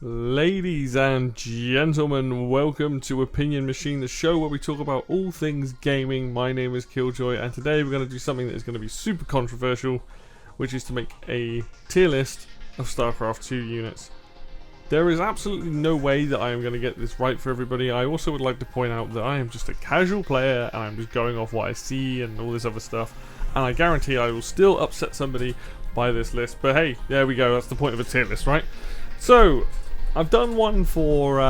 Ladies and gentlemen, welcome to Opinion Machine, the show where we talk about all things gaming. My name is Killjoy, and today we're going to do something that is going to be super controversial, which is to make a tier list of StarCraft 2 units. There is absolutely no way that I am going to get this right for everybody. I also would like to point out that I am just a casual player, and I'm just going off what I see and all this other stuff, and I guarantee I will still upset somebody by this list. But hey, there we go, that's the point of a tier list, right? So, I've done one for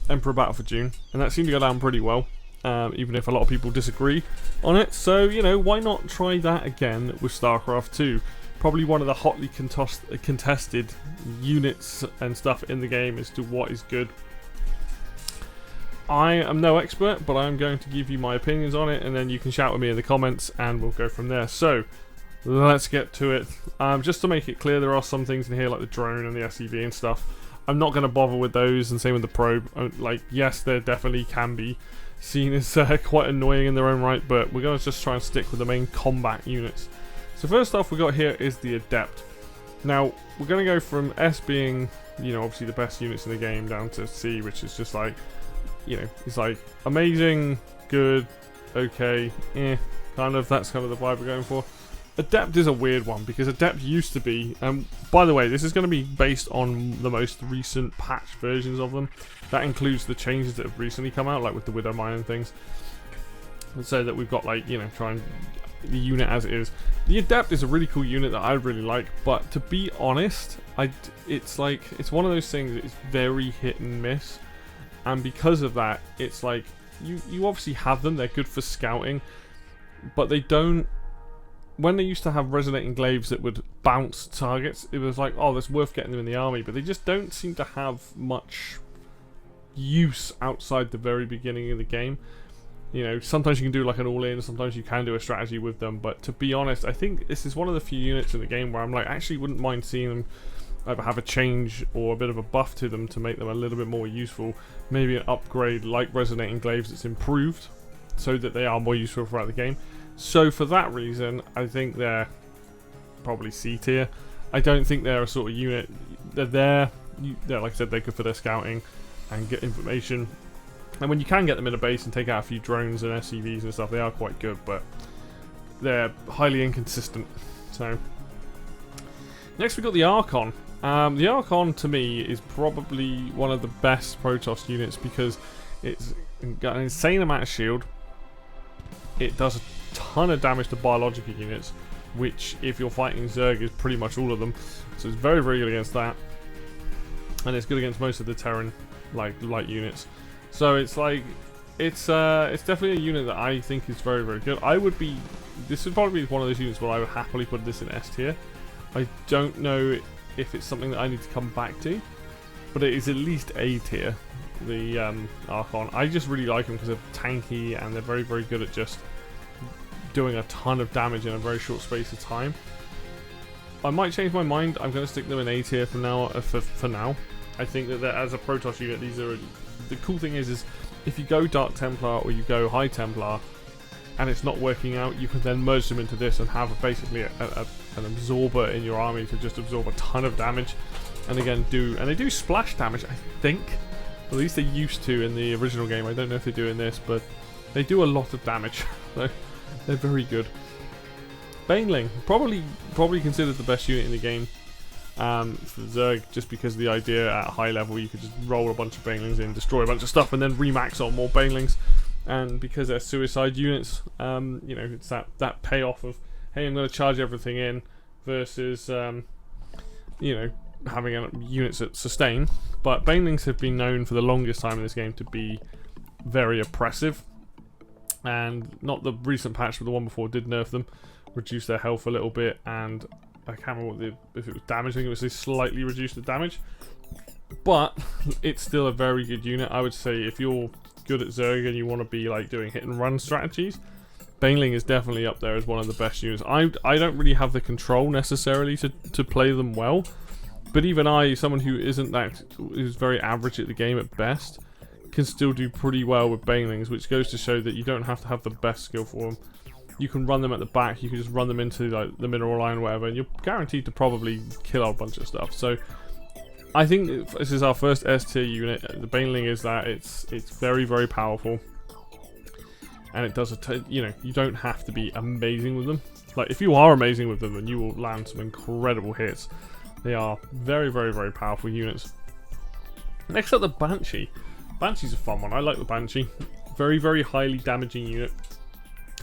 Emperor Battle for June, and that seemed to go down pretty well, even if a lot of people disagree on it. So, you know, why not try that again with StarCraft 2? Probably one of the hotly contested units and stuff in the game as to what is good. I am no expert, but I'm going to give you my opinions on it, and then you can shout at me in the comments, and we'll go from there. So, let's get to it. Just to make it clear, there are some things in here like the drone and the SCV and stuff. I'm not going to bother with those, and same with the probe. Like, yes, there definitely can be seen as quite annoying in their own right, but we're going to just try and stick with the main combat units. So first off we got here is the Adept. Now, we're going to go from S being, you know, obviously the best units in the game, down to C, which is just like, you know, it's like amazing, good, okay, kind of, that's kind of the vibe we're going for. Adept is a weird one, because Adept used to be, by the way, this is going to be based on the most recent patch versions of them. That includes the changes that have recently come out, like with the Widow Mine and things. And so that we've got, like, you know, trying the unit as it is. The Adept is a really cool unit that I really like, but to be honest, it's like, it's one of those things that is very hit and miss. And because of that, it's like, you obviously have them, they're good for scouting, but they don't. When they used to have resonating glaives that would bounce targets, it was like, oh, that's worth getting them in the army, but they just don't seem to have much use outside the very beginning of the game. You know, sometimes you can do like an all-in, sometimes you can do a strategy with them, but to be honest, I think this is one of the few units in the game where I'm like, actually wouldn't mind seeing them either have a change or a bit of a buff to them to make them a little bit more useful. Maybe an upgrade like resonating glaives that's improved, so that they are more useful throughout the game. So for that reason, I think they're probably C tier. I don't think they're a sort of unit. They're there. They're, like I said, they're good for their scouting and get information. And when you can get them in a base and take out a few drones and SCVs and stuff, they are quite good, but they're highly inconsistent. So next we got the Archon. The Archon to me is probably one of the best Protoss units because it's got an insane amount of shield. It does a ton of damage to biological units, which if you're fighting Zerg is pretty much all of them, so it's very, very good against that, and it's good against most of the Terran like light units. So it's like, it's definitely a unit that I think is very, very good. This would probably be one of those units where I would happily put this in S tier. I don't know if it's something that I need to come back to, but it is at least A tier. The Archon, I just really like them because they're tanky and they're very, very good at just doing a ton of damage in a very short space of time. I might change my mind. I'm going to stick them in A tier for now. For now, I think that as a Protoss unit, these are the cool thing is if you go Dark Templar or you go High Templar, and it's not working out, you can then merge them into this and have basically an absorber in your army to just absorb a ton of damage, and again they do splash damage. I think, at least they used to in the original game. I don't know if they do in this, but they do a lot of damage. So they're very good. Baneling, probably considered the best unit in the game for Zerg, just because of the idea at a high level you could just roll a bunch of Banelings in, destroy a bunch of stuff, and then remax on more Banelings. And because they're suicide units, you know, it's that payoff of, hey, I'm going to charge everything in, versus you know, having units that sustain. But Banelings have been known for the longest time in this game to be very oppressive, and not the recent patch, but the one before did nerf them, reduce their health a little bit, and I can't remember if it was damage. I think it was they slightly reduced the damage, but it's still a very good unit. I would say if you're good at Zerg and you want to be like doing hit and run strategies, Baneling is definitely up there as one of the best units. I don't really have the control necessarily to play them well, but even I, someone who who's very average at the game at best, can still do pretty well with Banelings, which goes to show that you don't have to have the best skill for them. You can run them at the back, you can just run them into like the mineral line or whatever, and you're guaranteed to probably kill a bunch of stuff. So I think this is our first S tier unit. The Baneling is that it's very, very powerful, and it does you know, you don't have to be amazing with them. Like, if you are amazing with them, then you will land some incredible hits. They are very, very, very powerful units. Next up, the Banshee. Banshee's a fun one. I like the Banshee. Very, very highly damaging unit.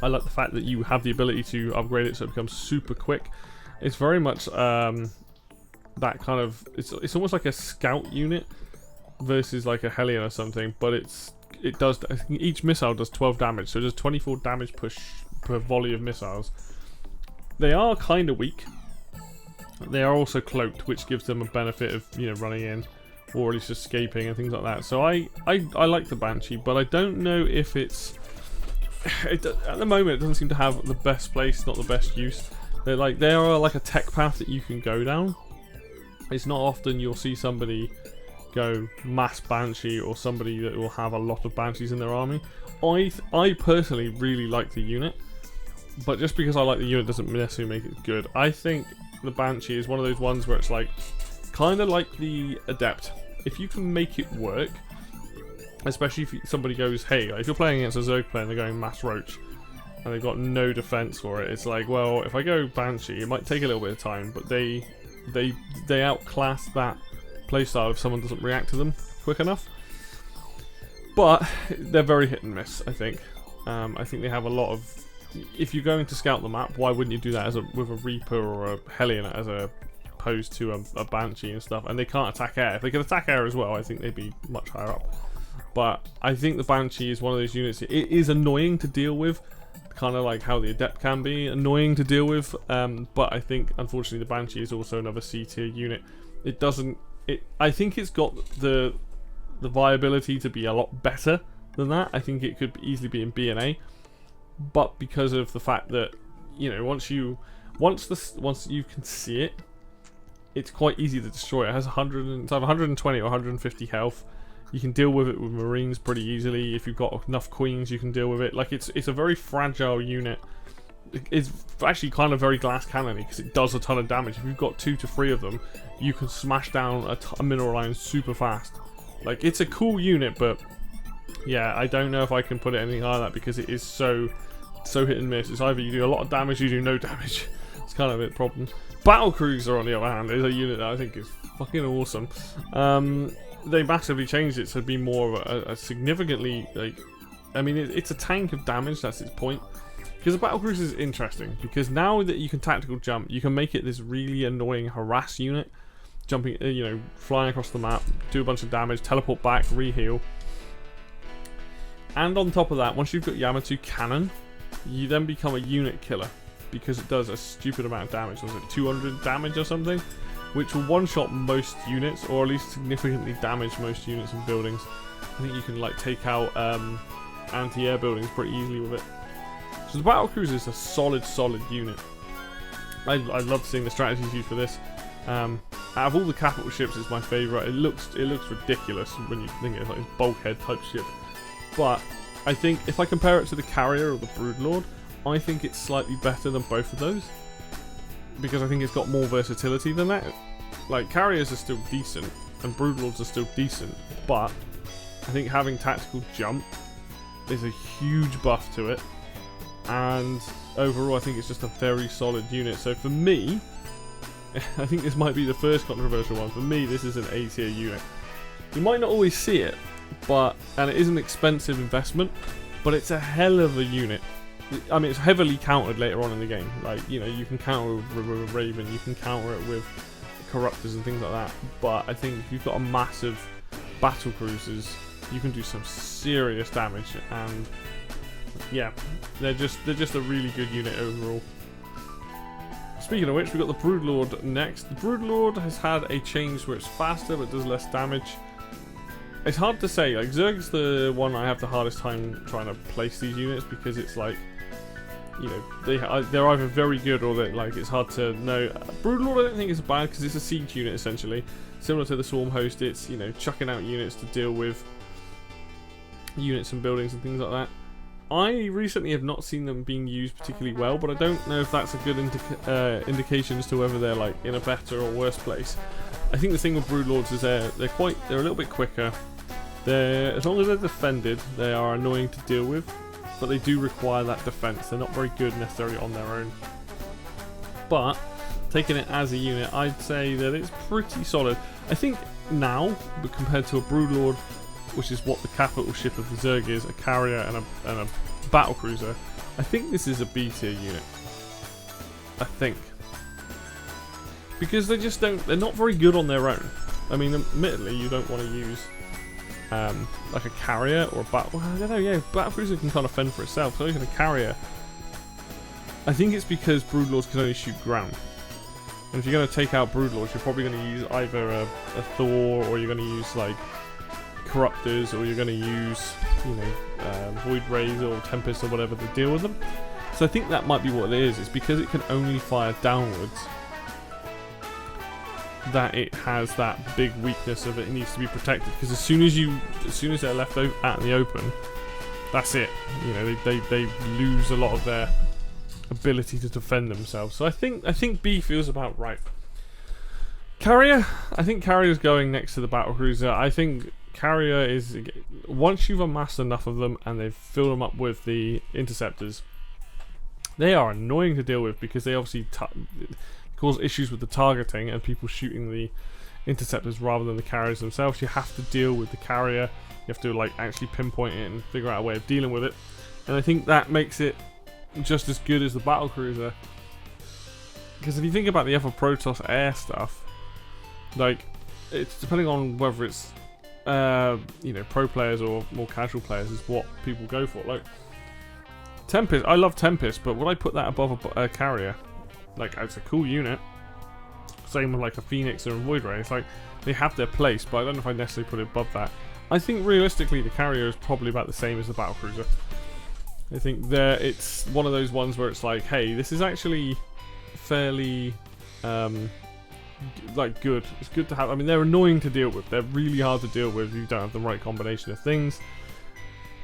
I like the fact that you have the ability to upgrade it so it becomes super quick. It's very much that kind of, it's almost like a scout unit versus like a Hellion or something, but it does, I think each missile does 12 damage, so it does 24 damage per volley of missiles. They are kind of weak. They are also cloaked, which gives them a benefit of, you know, running in or at least escaping and things like that. So I like the Banshee, but I don't know if at the moment it doesn't seem to have the best place, not the best use. They are like a tech path that you can go down. It's not often you'll see somebody go mass Banshee or somebody that will have a lot of Banshees in their army. I personally really like the unit, but just because I like the unit doesn't necessarily make it good. I think the Banshee is one of those ones where it's like, kind of like the Adept. If you can make it work, especially if somebody goes, hey, if you're playing against a Zerg player and they're going mass Roach, and they've got no defense for it, it's like, well, if I go Banshee, it might take a little bit of time, but they outclass that playstyle if someone doesn't react to them quick enough. But they're very hit and miss, I think. I think they have a lot of... If you're going to scout the map, why wouldn't you do that with a Reaper or a Hellion as opposed to a Banshee and stuff? And they can't attack air. If they could attack air as well, I think they'd be much higher up. But I think the Banshee is one of those units. It is annoying to deal with, kind of like how the Adept can be annoying to deal with. But I think, unfortunately, the Banshee is also another C tier unit. It doesn't... I think it's got the viability to be a lot better than that. I think it could easily be in B and A. But because of the fact that, you know, once you can see it, it's quite easy to destroy. It has 120 or 150 health. You can deal with it with Marines pretty easily. If you've got enough Queens, you can deal with it. Like, it's a very fragile unit. It's actually kind of very glass cannon-y because it does a ton of damage. If you've got 2 to 3 of them, you can smash down a mineral line super fast. Like, it's a cool unit, but yeah, I don't know if I can put it anything higher than that because it is so hit and miss. It's either you do a lot of damage, you do no damage. It's kind of a problem. Battlecruiser, on the other hand, is a unit that I think is fucking awesome. They massively changed it to be more of a significantly, like, I mean, it's a tank of damage. That's its point. Because the battlecruiser is interesting because now that you can tactical jump, you can make it this really annoying harass unit, jumping, you know, flying across the map, do a bunch of damage, teleport back, re-heal. And on top of that, once you've got Yamato Cannon, you then become a unit killer because it does a stupid amount of damage. Was it 200 damage or something? Which will one-shot most units, or at least significantly damage most units and buildings. I think you can like take out anti-air buildings pretty easily with it. So the battlecruiser is a solid unit. I love seeing the strategies used for this. Out of all the capital ships, it's my favourite. It looks ridiculous when you think it's like a bulkhead type ship. But I think if I compare it to the Carrier or the Broodlord, I think it's slightly better than both of those. Because I think it's got more versatility than that. Like, Carriers are still decent, and Broodlords are still decent, but I think having tactical jump is a huge buff to it. And overall, I think it's just a very solid unit. So for me, I think this might be the first controversial one. For me, this is an A tier unit. You might not always see it, and it is an expensive investment, but it's a hell of a unit. I mean, it's heavily countered later on in the game. Like, you know, you can counter with Raven, you can counter it with Corruptors and things like that. But I think if you've got a massive battle cruisers, you can do some serious damage. And yeah, they're just a really good unit overall. Speaking of which, we've got the Broodlord next. The Broodlord has had a change where it's faster but does less damage. It's hard to say. Like, Zerg's the one I have the hardest time trying to place these units because it's like, you know, they're either very good or they're like, it's hard to know. Broodlord I don't think is bad because it's a siege unit essentially, similar to the Swarm Host. It's, you know, chucking out units to deal with units and buildings and things like that. I recently have not seen them being used particularly well, but I don't know if that's a good indication as to whether they're like in a better or worse place. I think the thing with Broodlords is they're a little bit quicker. As long as they're defended, they are annoying to deal with, but they do require that defense. They're not very good necessarily on their own. But taking it as a unit, I'd say that it's pretty solid. I think now, but compared to a Broodlord, which is what the capital ship of the Zerg is, a carrier and a battlecruiser, I think this is a B tier unit. I think. Because they're not very good on their own. I mean, admittedly, you don't want to use like a carrier or a battle. Well, I don't know, yeah, battlecruiser can kind of fend for itself, so even a carrier. I think it's because Broodlords can only shoot ground. And if you're going to take out Broodlords, you're probably going to use either a Thor, or you're going to use like Corruptors, or you're going to use, you know, Void Rays or Tempest or whatever to deal with them. So I think that might be what it is. It's because it can only fire downwards that it has that big weakness of it needs to be protected. Because as soon as they're left out in the open, that's it. You know, they lose a lot of their ability to defend themselves. So I think B feels about right. Carrier, I think Carrier's going next to the battlecruiser. I think Carrier is, once you've amassed enough of them and they've filled them up with the interceptors, they are annoying to deal with because they obviously cause issues with the targeting and people shooting the interceptors rather than the carriers themselves. You have to deal with the carrier. You have to like actually pinpoint it and figure out a way of dealing with it. And I think that makes it just as good as the battlecruiser. Because if you think about the other Protoss air stuff, like, it's depending on whether it's you know, pro players or more casual players is what people go for. Like Tempest, I love Tempest, but would I put that above a carrier? Like, it's a cool unit. Same with like a Phoenix or a Void Ray. It's like they have their place, but I don't know if I necessarily put it above that. I think realistically the carrier is probably about the same as the battlecruiser. I think it's one of those ones where it's like, hey, this is actually fairly like good. It's good to have. I mean, they're annoying to deal with. They're really hard to deal with if you don't have the right combination of things.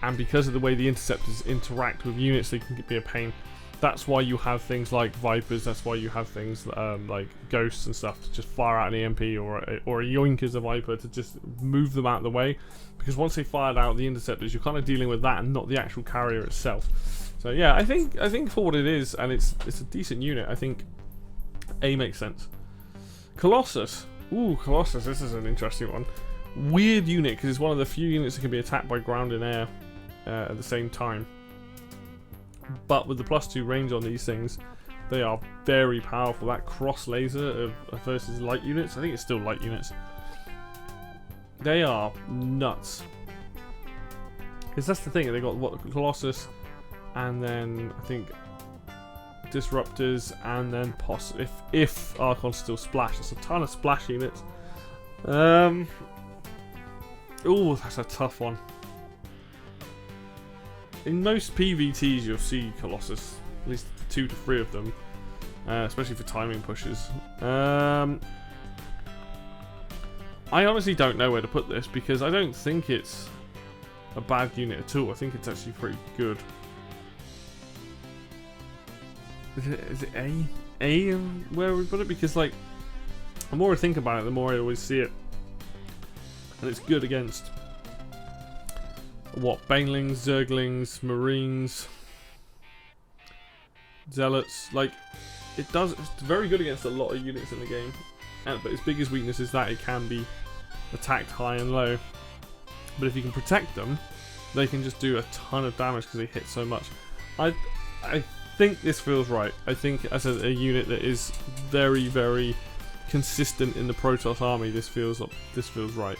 And because of the way the interceptors interact with units, they can be a pain. That's why you have things like Vipers. That's why you have things like Ghosts and stuff to just fire out an EMP, or a Yoink as a Viper to just move them out of the way. Because once they fired out the interceptors, you're kind of dealing with that and not the actual carrier itself. So yeah, I think for what it is, and it's a decent unit. I think A makes sense. Colossus. Ooh, Colossus. This is an interesting one. Weird unit because it's one of the few units that can be attacked by ground and air at the same time. But with the +2 range on these things, they are very powerful. That cross laser versus light units, I think it's still light units, they are nuts. Because that's the thing, they got what, Colossus, and then I think Disruptors, and then if Archons still splash. It's a ton of splash units. Ooh, that's a tough one. In most PVTs you'll see Colossus, at least 2 to 3 of them, especially for timing pushes. I honestly don't know where to put this because I don't think it's a bad unit at all. I think it's actually pretty good. Is it A where we put it? Because like, the more I think about it, the more I always see it. And it's good against what? Banelings, Zerglings, Marines, Zealots. Like, it's very good against a lot of units in the game. But its biggest weakness is that it can be attacked high and low. But if you can protect them, they can just do a ton of damage because they hit so much. I think this feels right. I think as a unit that is very, very consistent in the Protoss army, this feels right.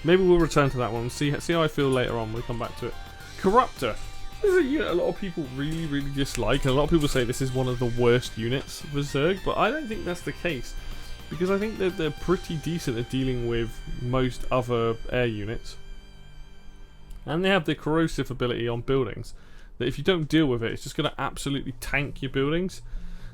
Maybe we'll return to that one. See how I feel later on when we come back to it. Corruptor. This is a unit a lot of people really, really dislike, and a lot of people say this is one of the worst units for Zerg, but I don't think that's the case. Because I think that they're pretty decent at dealing with most other air units. And they have the corrosive ability on buildings. That if you don't deal with it, it's just going to absolutely tank your buildings.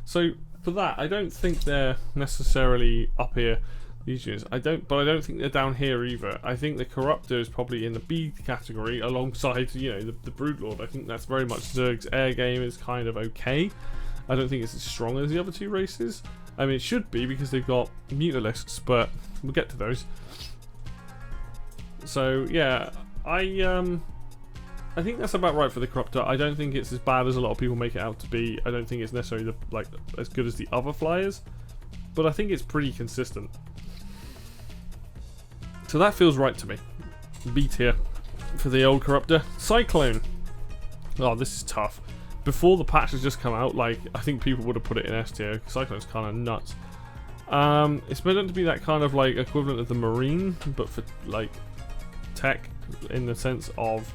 So for that, I don't think they're necessarily up here, these units. But I don't think they're down here either. I think the Corruptor is probably in the B category alongside, you know, the Broodlord. I think that's very much Zerg's air game is kind of okay. I don't think it's as strong as the other two races. I mean, it should be because they've got Mutalisks, but we'll get to those. So yeah, I think that's about right for the Corruptor. I don't think it's as bad as a lot of people make it out to be. I don't think it's necessarily like as good as the other flyers, but I think it's pretty consistent. So that feels right to me. B tier for the old Corruptor. Cyclone. Oh, this is tough. Before the patch has just come out, like, I think people would have put it in S tier. Cyclone's kind of nuts. It's meant to be that kind of like equivalent of the Marine, but for like tech, in the sense of,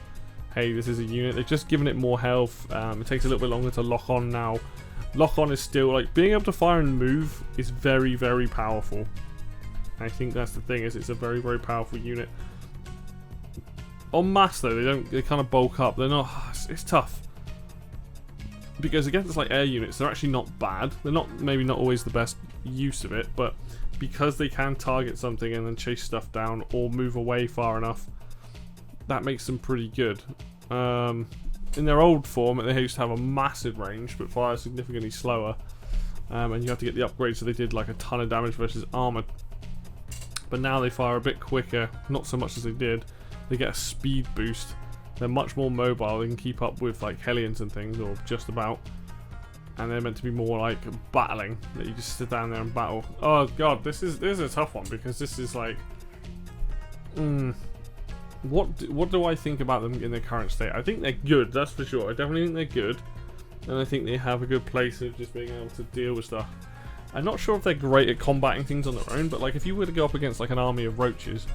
hey, this is a unit. They've just given it more health. It takes a little bit longer to lock on now. Lock on is still like being able to fire and move is very, very powerful. I think that's the thing, is it's a very, very powerful unit. On mass though, they kind of bulk up. They're not. It's tough because against like air units, they're actually not bad. They're maybe not always the best use of it, but because they can target something and then chase stuff down or move away far enough, that makes them pretty good. In their old form, they used to have a massive range but fire significantly slower, and you have to get the upgrade, so they did like a ton of damage versus armor. But now they fire a bit quicker, not so much as they did. They get a speed boost. They're much more mobile. They can keep up with like Hellions and things, or just about. And they're meant to be more like battling, that you just sit down there and battle. Oh god, this is a tough one, because this is like, what do I think about them in their current state? I think they're good, that's for sure. I definitely think they're good, and I think they have a good place of just being able to deal with stuff. I'm not sure if they're great at combating things on their own, but like if you were to go up against like an army of roaches,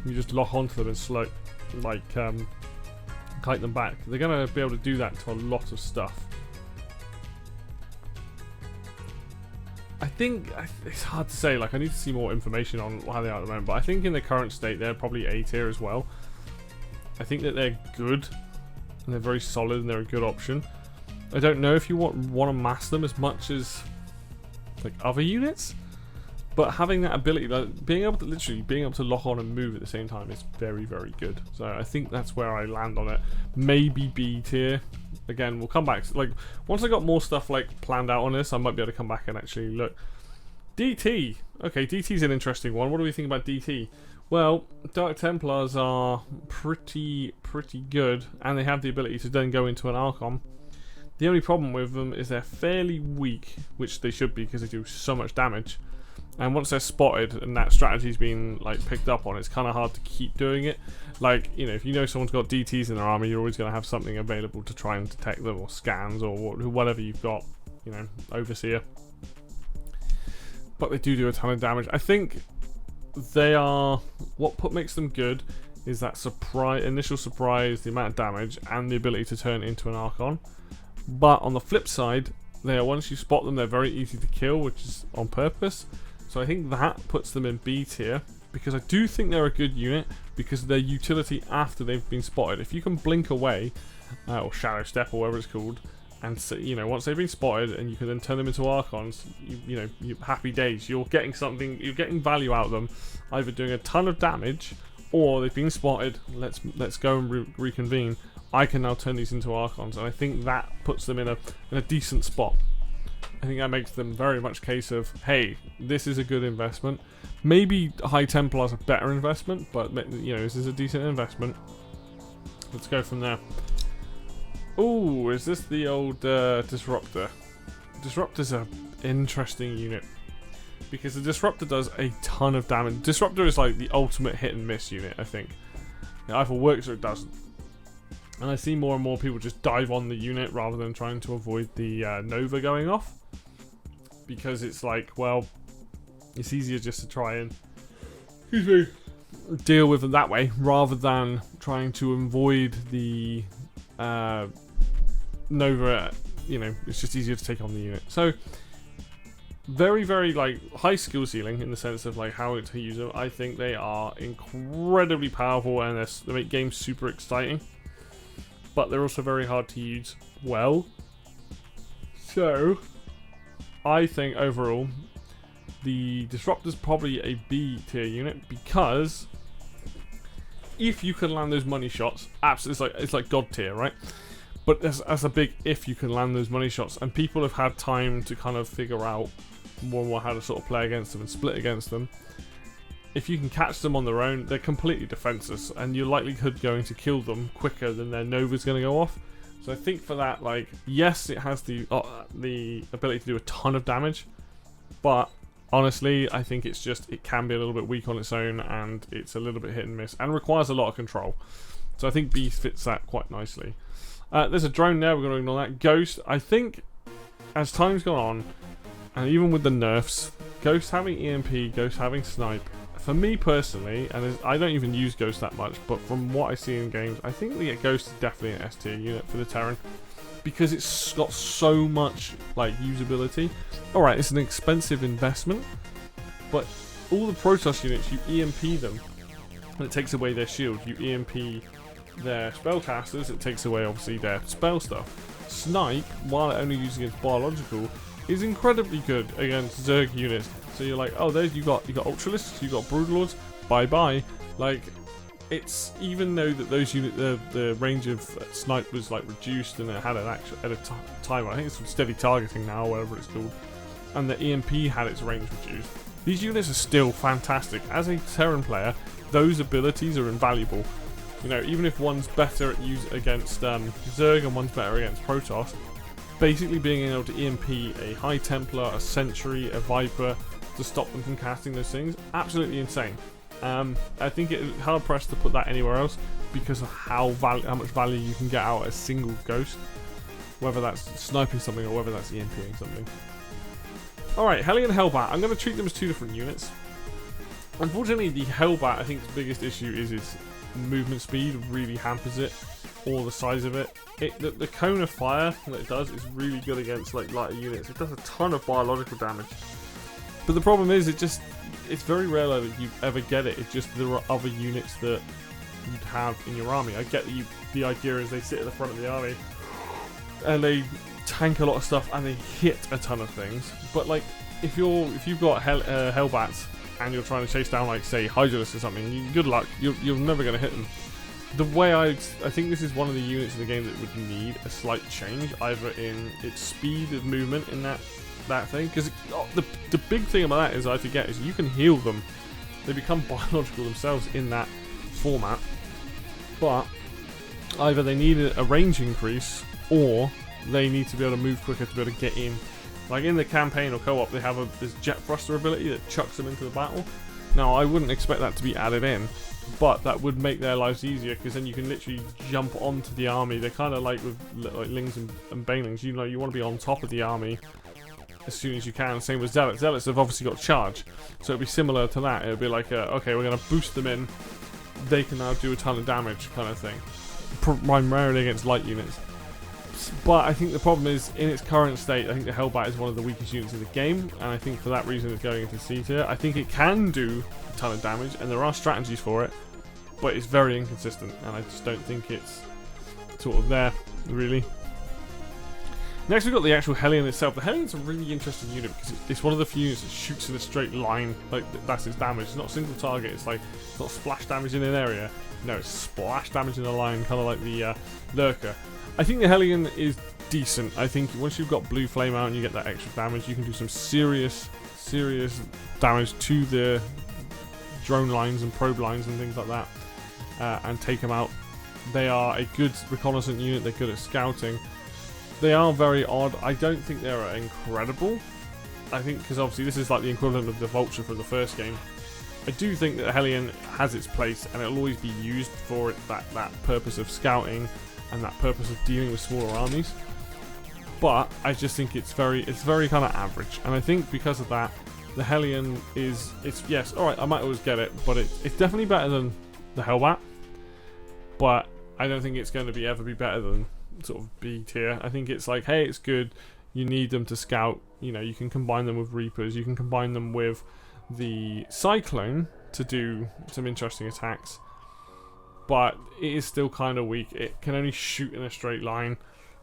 you just lock onto them and slow, like kite them back. They're gonna be able to do that to a lot of stuff. I think it's hard to say. Like, I need to see more information on how they are at the moment, but I think in the current state they're probably A tier as well. I think that they're good and they're very solid and they're a good option. I don't know if you want to mass them as much as like other units, but having that ability, like being able to lock on and move at the same time, is very, very good. So I think that's where I land on it. Maybe B tier. Again, we'll come back. Like once I got more stuff like planned out on this, I might be able to come back and actually look. DT. Okay, DT's an interesting one. What do we think about DT? Well, Dark Templars are pretty good, and they have the ability to then go into an Archon. The only problem with them is they're fairly weak, which they should be because they do so much damage. And once they're spotted and that strategy's been like picked up on, it's kind of hard to keep doing it. Like, you know, if you know someone's got DTs in their army, you're always going to have something available to try and detect them, or scans, or whatever you've got, you know, Overseer. But they do a ton of damage. I think they are, what makes them good is that initial surprise, the amount of damage, and the ability to turn into an Archon. But on the flip side, once you spot them, they're very easy to kill, which is on purpose. So I think that puts them in B tier, because I do think they're a good unit because of their utility after they've been spotted. If you can blink away, or shadow step, or whatever it's called, and so, you know, once they've been spotted and you can then turn them into Archons, you know, happy days. You're getting something, you're getting value out of them, either doing a ton of damage, or they've been spotted. Let's go and reconvene. I can now turn these into Archons, and I think that puts them in a decent spot. I think that makes them very much a case of, hey, this is a good investment. Maybe High Templar's a better investment, but you know, this is a decent investment. Let's go from there. Ooh, is this the old Disruptor? Disruptor's an interesting unit, because the Disruptor does a ton of damage. Disruptor is like the ultimate hit and miss unit, I think. It either works or it doesn't. And I see more and more people just dive on the unit rather than trying to avoid the Nova going off. Because it's like, well, it's easier just to try and deal with it that way, rather than trying to avoid the Nova. You know, it's just easier to take on the unit. So, very, very like high skill ceiling in the sense of like how to use them. I think they are incredibly powerful, and they make games super exciting. But they're also very hard to use well. So, I think overall, the Disruptor's probably a B tier unit, because if you can land those money shots, absolutely, it's like God tier, right? But that's a big if you can land those money shots, and people have had time to kind of figure out more and more how to sort of play against them and split against them. If you can catch them on their own, they're completely defenseless, and your likelihood going to kill them quicker than their Nova's going to go off. So I think for that, like, yes, it has the ability to do a ton of damage, but honestly, I think it's just, it can be a little bit weak on its own, and it's a little bit hit and miss, and requires a lot of control. So I think Beast fits that quite nicely. There's a drone there, we're going to ignore that. Ghost, I think, as time's gone on, and even with the nerfs, Ghost having EMP, Ghost having Snipe, for me personally, and I don't even use Ghost that much, but from what I see in games, I think the Ghost is definitely an S tier unit for the Terran, because it's got so much like usability. Alright, it's an expensive investment, but all the Protoss units, you EMP them, and it takes away their shield. You EMP their spellcasters, it takes away obviously their spell stuff. Snipe, while it only uses against biological, is incredibly good against Zerg units. So you're like, oh, there's you got Ultralisks, you got Broodlords, bye bye. Like, it's, even though that those units, the range of Snipe was like reduced, and it had an actual timer. I think it's steady targeting now, or whatever it's called, and the EMP had its range reduced. These units are still fantastic. As a Terran player, those abilities are invaluable. You know, even if one's better at use against Zerg and one's better against Protoss, basically being able to EMP a High Templar, a Sentry, a Viper to stop them from casting those things, absolutely insane. I think it's hard pressed to put that anywhere else because of how much value you can get out of a single Ghost, whether that's sniping something or whether that's EMPing something. Alright, Hellion Hellbat. I'm going to treat them as two different units. Unfortunately, the Hellbat, I think the biggest issue is its movement speed really hampers it, or the size of it. The cone of fire that it does is really good against like lighter units. It does a ton of biological damage. But the problem is, it's very rare that you ever get it. It's just there are other units that you'd have in your army. I get that the idea is they sit at the front of the army and they tank a lot of stuff and they hit a ton of things. But like, if you've got Hellbats and you're trying to chase down, like, say, Hydralisks or something, good luck. You're never going to hit them. The way I think this is one of the units in the game that would need a slight change, either in its speed of movement in that thing, because the big thing about that is, I forget, is you can heal them. They become biological themselves in that format, but either they need a range increase or they need to be able to move quicker to be able to get in. Like in the campaign or co-op, they have this jet thruster ability that chucks them into the battle. Now, I wouldn't expect that to be added in, but that would make their lives easier, because then you can literally jump onto the army. They're kind of like with like Lings and Banelings. You know, you want to be on top of the army as soon as you can. Same with Zealots. Zealots have obviously got charge, so it'd be similar to that. It'd be like, okay, we're going to boost them in. They can now do a ton of damage, kind of thing. Primarily against light units. But I think the problem is, in its current state, I think the Hellbat is one of the weakest units in the game, and I think for that reason it's going into C tier. I think it can do a ton of damage, and there are strategies for it, but it's very inconsistent, and I just don't think it's sort of there, really. Next we've got the actual Hellion itself. The Hellion's a really interesting unit, because it's one of the few units that shoots in a straight line. Like, that's its damage. It's not a single target, it's like, it's not splash damage in an area. No, it's splash damage in a line, kind of like the Lurker. I think the Hellion is decent. I think once you've got Blue Flame out and you get that extra damage, you can do some serious damage to the drone lines and probe lines and things like that, and take them out. They are a good reconnaissance unit. They're good at scouting. They are very odd. I don't think they're incredible. I think because obviously this is like the equivalent of the Vulture from the first game. I do think that the Hellion has its place, and it'll always be used for that purpose of scouting and that purpose of dealing with smaller armies. But I just think it's very kind of average, and I think because of that, the Hellion it's yes, alright, I might always get it, but it's definitely better than the Hellbat, but I don't think it's going to ever be better than sort of B tier. I think it's like, hey, it's good, you need them to scout, you know, you can combine them with Reapers, you can combine them with the Cyclone to do some interesting attacks, but it is still kind of weak. It can only shoot in a straight line,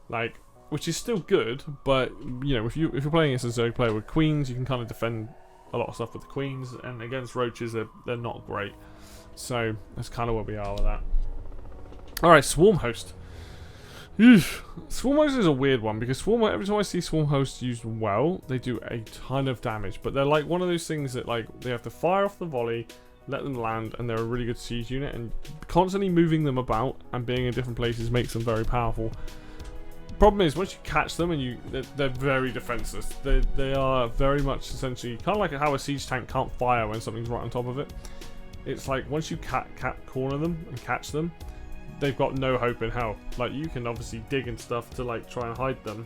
like, which is still good, but you know, if you're playing against a Zerg player with Queens, you can kind of defend a lot of stuff with the Queens, and against Roaches they're not great. So that's kind of where we are with that. Alright, Swarm Host. Swarm host is a weird one because every time I see swarm hosts used well, they do a ton of damage. But they're like one of those things that like they have to fire off the volley, let them land, and they're a really good siege unit. And constantly moving them about and being in different places makes them very powerful. Problem is, once you catch them and they're very defenseless. They are very much essentially kind of like how a siege tank can't fire when something's right on top of it. It's like once you corner them and catch them, they've got no hope in hell. Like, you can obviously dig and stuff to like try and hide them.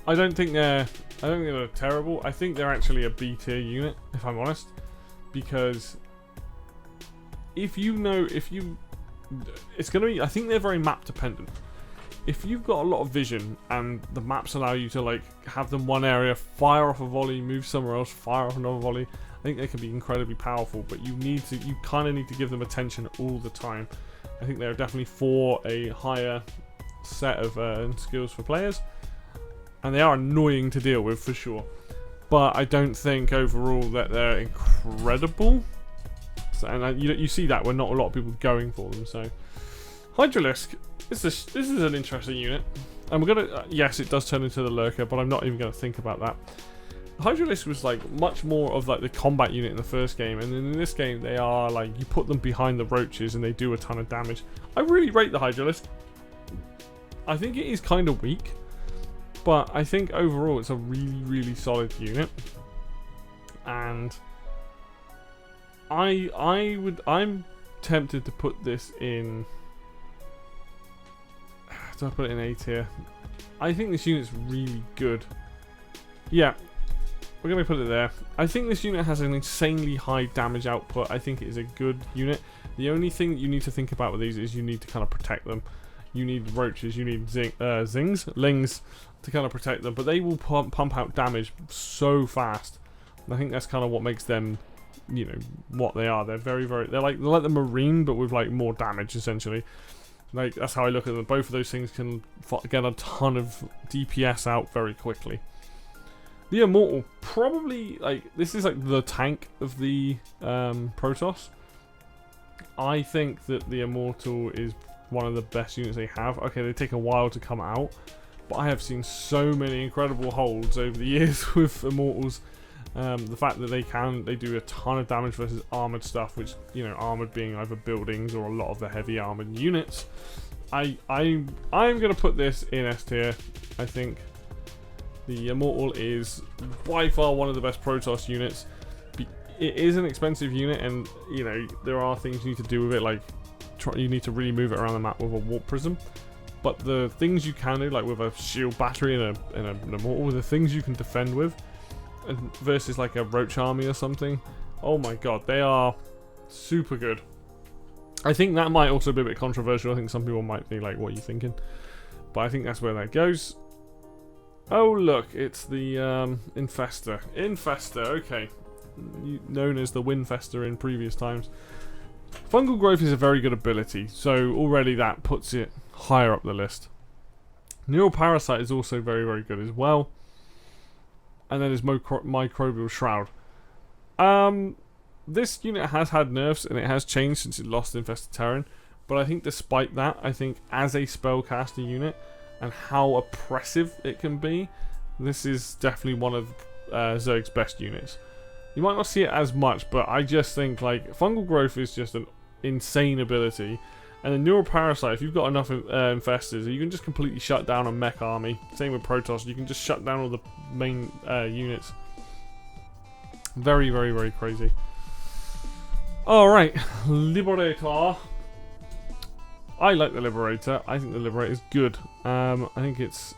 I don't think they're terrible. I think they're actually a B tier unit, if I'm honest, because it's gonna be. I think they're very map dependent. If you've got a lot of vision and the maps allow you to like have them one area, fire off a volley, move somewhere else, fire off another volley, I think they can be incredibly powerful. But you kind of need to give them attention all the time. I think they're definitely for a higher set of skills for players, and they are annoying to deal with for sure. But I don't think overall that they're incredible. So, and you see that when not a lot of people going for them. So Hydralisk, this is an interesting unit, and we're gonna yes, it does turn into the lurker, but I'm not even gonna think about that. Hydralisk was like much more of like the combat unit in the first game, and in this game they are like you put them behind the roaches and they do a ton of damage. I really rate the Hydralisk. I think it is kind of weak, but I think overall it's a really solid unit, and I'm tempted to put this in. Do I put it in A tier? I think this unit's really good. Yeah. We're going to put it there. I think this unit has an insanely high damage output. I think it is a good unit. The only thing that you need to think about with these is you need to kind of protect them. You need roaches, you need lings to kind of protect them. But they will pump out damage so fast. And I think that's kind of what makes them, you know, what they are. They're they're like the Marine, but with like more damage essentially. Like, that's how I look at them. Both of those things can get a ton of DPS out very quickly. The Immortal, probably, like, this is like the tank of the Protoss. I think that the Immortal is one of the best units they have. Okay, they take a while to come out, but I have seen so many incredible holds over the years with Immortals. The fact that they do a ton of damage versus armored stuff, which, you know, armored being either buildings or a lot of the heavy armored units. I'm gonna put this in S tier. I think the Immortal is by far one of the best Protoss units. It is an expensive unit, and you know there are things you need to do with it, like you need to really move it around the map with a warp prism. But the things you can do, like with a shield battery and an Immortal, the things you can defend with, versus like a roach army or something. Oh my god, they are super good. I think that might also be a bit controversial. I think some people might be like, "What are you thinking?" But I think that's where that goes. Oh look, it's the Infester. Infester, okay. Known as the Winfester in previous times. Fungal Growth is a very good ability, so already that puts it higher up the list. Neural Parasite is also very good as well. And then there's Microbial Shroud. This unit has had nerfs and it has changed since it lost Infested Terran. But I think despite that, I think as a spellcaster unit and how oppressive it can be, this is definitely one of Zerg's best units. You might not see it as much, but I just think like Fungal Growth is just an insane ability. And the Neural Parasite, if you've got enough infestors, you can just completely shut down a mech army. Same with Protoss, you can just shut down all the main units. Very crazy. Alright, Liberator. I like the Liberator. I think the Liberator is good. I think it's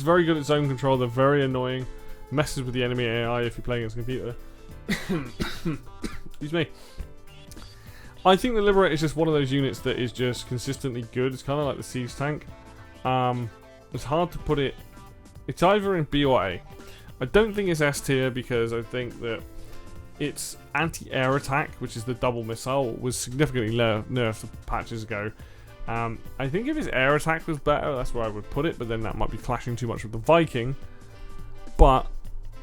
very good at zone control. They're very annoying. Messes with the enemy AI if you're playing against a computer. Excuse me. I think the Liberator is just one of those units that is just consistently good. It's kind of like the Siege Tank. It's hard to put it. It's either in B or A. I don't think it's S tier because I think that its anti-air attack, which is the double missile, was significantly nerfed patches ago. I think if its air attack was better, that's where I would put it, but then that might be clashing too much with the Viking. But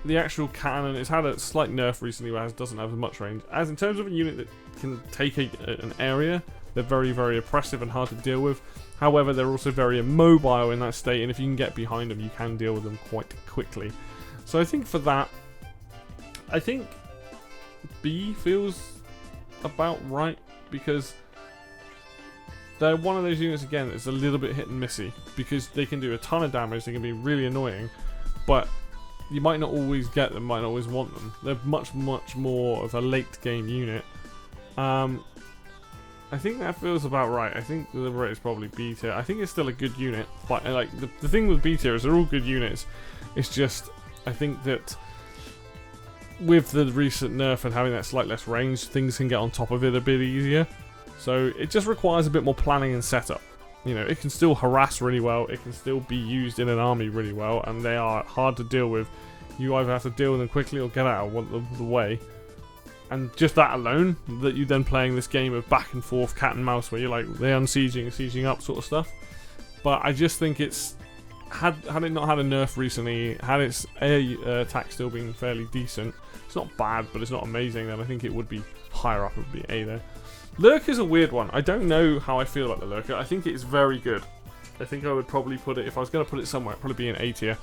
the actual cannon, it's had a slight nerf recently where it doesn't have as much range. As in terms of a unit that can take an area, They're very, very oppressive and hard to deal with. However, they're also very immobile in that state, and if you can get behind them, you can deal with them quite quickly. So I think for that, I think B feels about right, because they're one of those units, again, that's a little bit hit and missy, because they can do a ton of damage, they can be really annoying, but you might not always get them, might not always want them. They're much, much more of a late game unit. I think that feels about right. I think the Liberator is probably B tier. I think it's still a good unit, but like the thing with B tier is they're all good units. It's just, I think that with the recent nerf and having that slight less range, things can get on top of it a bit easier. So it just requires a bit more planning and setup. You know, it can still harass really well, it can still be used in an army really well, and they are hard to deal with. You either have to deal with them quickly or get out of the way. And just that alone, that you then playing this game of back and forth cat and mouse where you're like, they're unsieging, sieging up sort of stuff. But I just think it's, had it not had a nerf recently, had its attack still been fairly decent, it's not bad, but it's not amazing, then I think it would be higher up, it would be A there. Lurker's a weird one. I don't know how I feel about the Lurker. I think it's very good. I think I would probably put it, if I was going to put it somewhere, it'd probably be an A tier.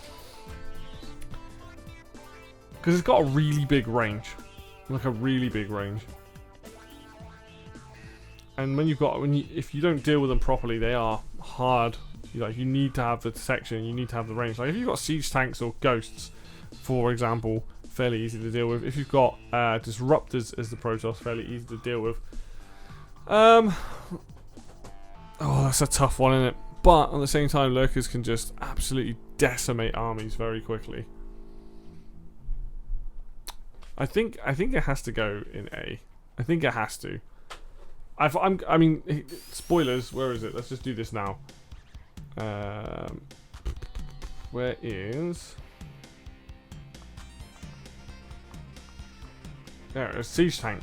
Because it's got a really big range. Like a really big range. And when if you don't deal with them properly, they are hard. You need to have the detection, you need to have the range. Like if you've got siege tanks or ghosts, for example, fairly easy to deal with. If you've got disruptors as the Protoss, fairly easy to deal with. Oh, that's a tough one, isn't it? But at the same time, Lurkers can just absolutely decimate armies very quickly. I think it has to go in A. I think it has to. I mean, spoilers. Where is it? Let's just do this now. Where is? There, a siege tank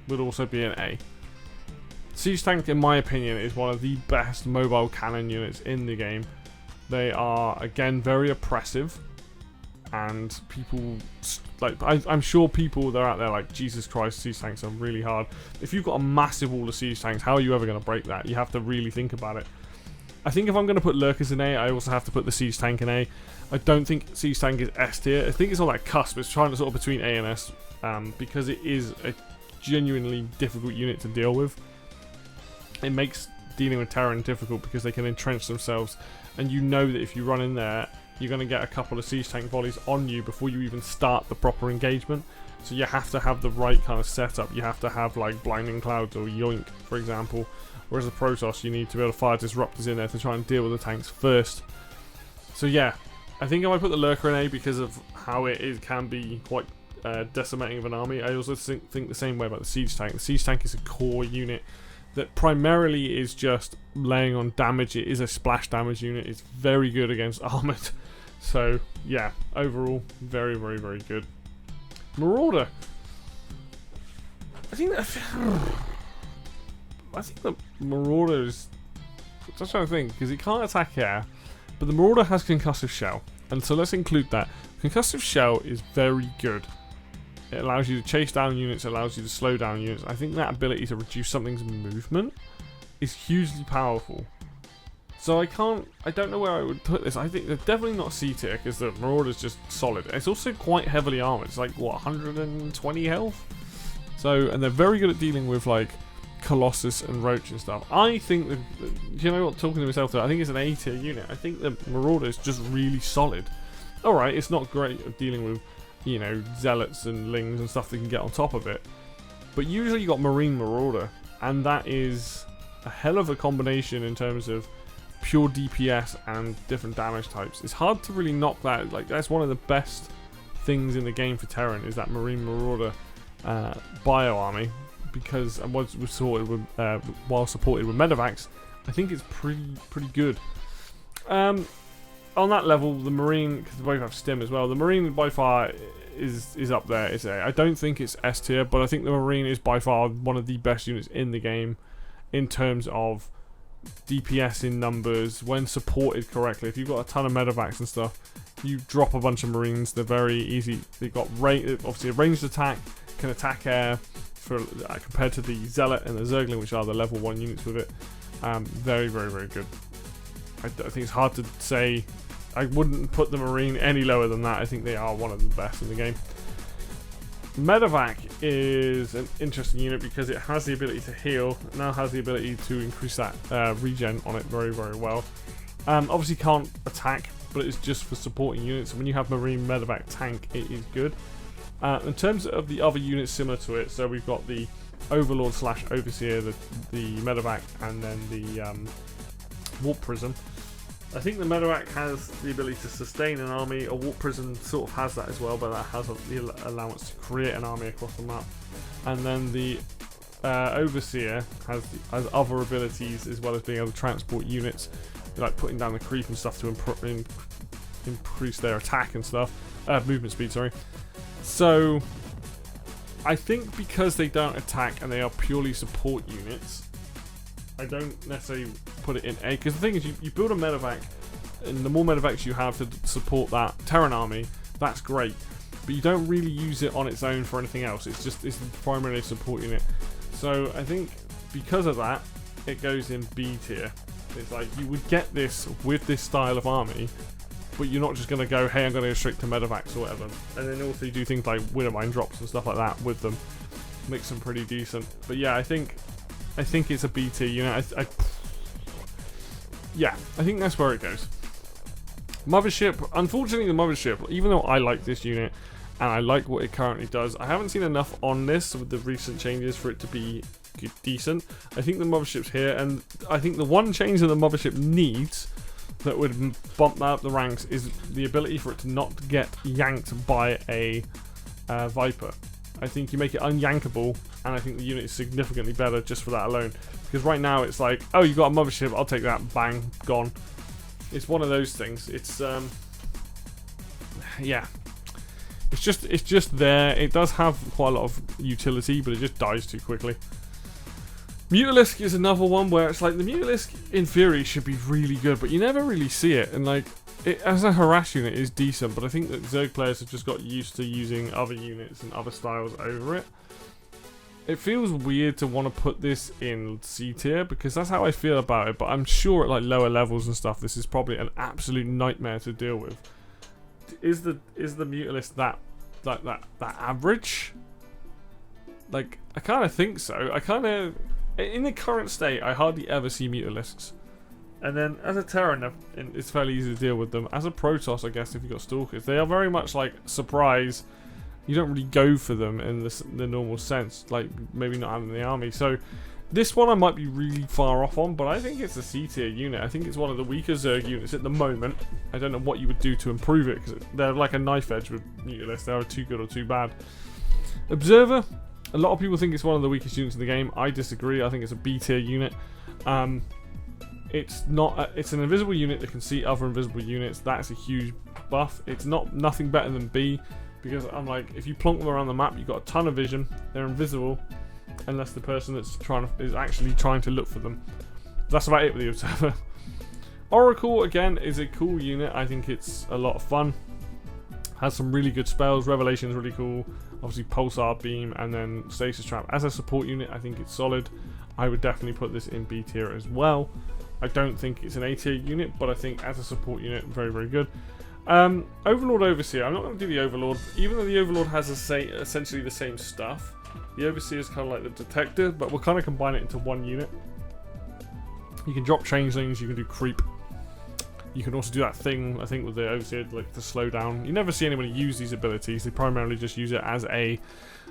would also be an A. Siege tank, in my opinion, is one of the best mobile cannon units in the game. They are, again, very oppressive. And people, like, I'm sure people that are out there like, Jesus Christ, siege tanks are really hard. If you've got a massive wall of siege tanks, how are you ever going to break that? You have to really think about it. I think if I'm going to put Lurkers in A, I also have to put the siege tank in A. I don't think siege tank is S tier. I think it's on that cusp. It's trying to sort of between A and S, because it is a genuinely difficult unit to deal with. It makes dealing with Terran difficult because they can entrench themselves, and you know that if you run in there, you're going to get a couple of siege tank volleys on you before you even start the proper engagement. So you have to have the right kind of setup. You have to have like Blinding Clouds or Yoink, for example. Whereas the Protoss, you need to be able to fire disruptors in there to try and deal with the tanks first. So yeah, I think I might put the Lurker in A because of how it can be quite decimating of an army. I also think the same way about the siege tank. The siege tank is a core unit that primarily is just laying on damage. It is a splash damage unit. It's very good against armored. So yeah, overall, very, very, very good. Marauder. I think the Marauder is. I'm just trying to think because it can't attack air, but the Marauder has concussive shell, and so let's include that. Concussive shell is very good. It allows you to chase down units. It allows you to slow down units. I think that ability to reduce something's movement is hugely powerful. So I don't know where I would put this. I think they're definitely not C tier because the Marauder's just solid. It's also quite heavily armored. It's like, what, 120 health? So, and they're very good at dealing with like Colossus and Roach and stuff. I think that, you know what, talking to myself there, I think it's an A tier unit. I think the Marauder is just really solid. Alright, it's not great at dealing with, you know, zealots and lings and stuff that can get on top of it. But usually you got Marine Marauder, and that is a hell of a combination in terms of pure DPS and different damage types. It's hard to really knock that. Like, that's one of the best things in the game for Terran is that Marine Marauder bio army, because and was supported with while supported with medevacs, I think it's pretty good. On that level, the Marine, because they both have stim as well, the Marine by far is up there. It's A. I don't think it's S tier, but I think the Marine is by far one of the best units in the game in terms of DPS in numbers when supported correctly. If you've got a ton of medevacs and stuff, you drop a bunch of Marines. They're very easy. They've got obviously a ranged attack, can attack air, for compared to the Zealot and the Zergling, which are the level 1 units with it. Very, very, very good. I think it's hard to say. I wouldn't put the Marine any lower than that. I think they are one of the best in the game. Medevac is an interesting unit because it has the ability to heal. It now has the ability to increase that regen on it very, very well. Obviously can't attack, but it's just for supporting units. When you have Marine Medevac tank, it is good. In terms of the other units similar to it, so we've got the Overlord / Overseer, the Medevac, and then the Warp Prism. I think the Medevac has the ability to sustain an army. A Warp Prism sort of has that as well, but that has the allowance to create an army across the map. And then the Overseer has other abilities as well as being able to transport units, like putting down the creep and stuff to increase their attack and stuff. Movement speed, sorry. So I think because they don't attack and they are purely support units, I don't necessarily put it in A, because the thing is, you build a medevac, and the more medevacs you have to support that Terran army, that's great, but you don't really use it on its own for anything else. It's primarily a support unit. So I think because of that, it goes in B tier. It's like you would get this with this style of army, but you're not just going to go, hey, I'm going to go straight to medevacs or whatever. And then also you do things like Widowmine drops and stuff like that with them. Makes them pretty decent. But yeah, I think it's a B tier unit. Yeah, I think that's where it goes. Mothership. Unfortunately, the Mothership, even though I like this unit and I like what it currently does, I haven't seen enough on this with the recent changes for it to be decent. I think the Mothership's here, and I think the one change that the Mothership needs that would bump that up the ranks is the ability for it to not get yanked by a Viper. I think you make it unyankable, and I think the unit is significantly better just for that alone. Because right now it's like, oh, you got a Mothership, I'll take that, bang, gone. It's one of those things. It's yeah, it's just there. It does have quite a lot of utility, but it just dies too quickly. Mutalisk is another one where it's like the Mutalisk in theory should be really good, but you never really see it. And like, it, as a harass unit, is decent, but I think that Zerg players have just got used to using other units and other styles over it. It feels weird to want to put this in C tier because that's how I feel about it. But I'm sure at like lower levels and stuff, this is probably an absolute nightmare to deal with. Is the Mutalisk that average? Like, I kind of think so. I kind of, in the current state, I hardly ever see Mutalisks. And then as a Terran, it's fairly easy to deal with them. As a Protoss, I guess, if you've got Stalkers, they are very much like surprise. You don't really go for them in the normal sense, like maybe not having the army. So this one I might be really far off on, but I think it's a C tier unit. I think it's one of the weaker Zerg units at the moment. I don't know what you would do to improve it, because they're like a knife edge with Mutalisks. They're too good or too bad. Observer, a lot of people think it's one of the weakest units in the game. I disagree. I think it's a B tier unit. It's not. It's an invisible unit that can see other invisible units. That's a huge buff. It's nothing better than B, because I'm like, if you plonk them around the map, you've got a ton of vision. They're invisible, unless the person that's is actually trying to look for them. That's about it with the Observer. Oracle again is a cool unit. I think it's a lot of fun. Has some really good spells. Revelation is really cool. Obviously Pulsar Beam and then Stasis Trap. As a support unit, I think it's solid. I would definitely put this in B tier as well. I don't think it's an A tier unit, but I think as a support unit, very, very good. Overlord Overseer. I'm not going to do the Overlord, even though the Overlord has essentially the same stuff. The Overseer is kind of like the Detector, but we'll kind of combine it into one unit. You can drop changelings, you can do creep. You can also do that thing, I think, with the Overseer, like to slow down. You never see anybody use these abilities. They primarily just use it as a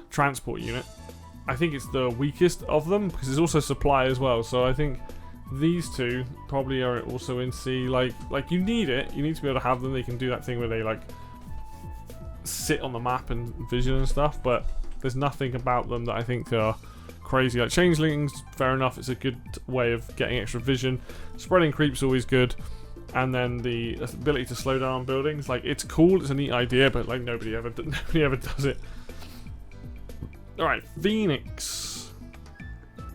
transport unit. I think it's the weakest of them, because it's also supply as well. So I think these two probably are also in C. Like you need it. You need to be able to have them. They can do that thing where they like sit on the map and vision and stuff, but there's nothing about them that I think are crazy. Like changelings, fair enough. It's a good way of getting extra vision. Spreading creep's always good. And then the ability to slow down buildings, like, it's cool, it's a neat idea, but like nobody ever does it. All right, Phoenix.